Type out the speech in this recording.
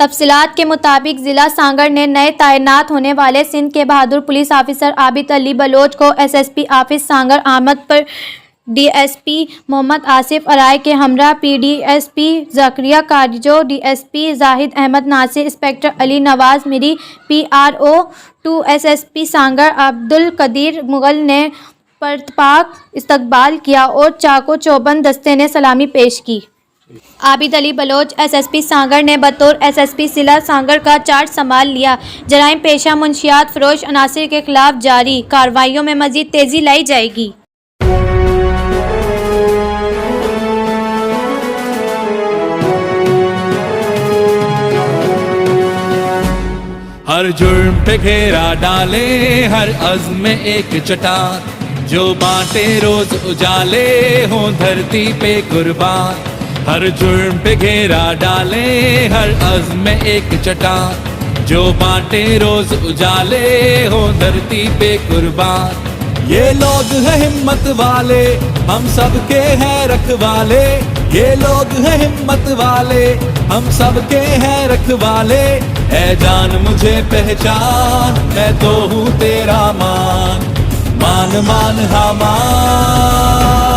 तफसीलात के मुताबिक जिला सांगड़ ने नए तैनात होने वाले सिंध के बहादुर पुलिस ऑफिसर आबिद अली बलोच को एसएसपी ऑफिस सांगड़ आमद पर डीएसपी मोहम्मद आसिफ अराय के हमरा PDSP Zakaria Karijo, DSP Zahid Ahmed Nasir, inspector Ali Nawaz Miri, PRO 2 SSP Sanghar Abdul Qadeer Mughal ने परतपाक इस्तकबाल किया और चाको चौबंद दस्ते ने सलामी पेश की। आबिद अली बलोच एसएसपी सांगड़ ने बतौर एसएसपी जिला सांगड़ का चार्ज संभाल लिया। जराइम पेशा मुंशियात फरोश अनासिर के खिलाफ जारी कार्रवाइयों में मजीद तेजी लाई जाएगी। हर जुर्म पे घेरा डाले, हर अज़्म में एक चट्टान, जो बांटे रोज उजाले हो धरती पे कुर्बान। हर जुर्म पे घेरा डाले, हर अज़्म में एक चट्टान, जो बांटे रोज उजाले हो धरती पे कुर्बान। ये लोग हैं हिम्मत वाले, हम सबके हैं रखवाले। ये लोग हैं हिम्मत वाले, हम सबके हैं रखवाले। ऐ जान मुझे पहचान, मैं तो हूँ तेरा मान, मान मान हाँ मान।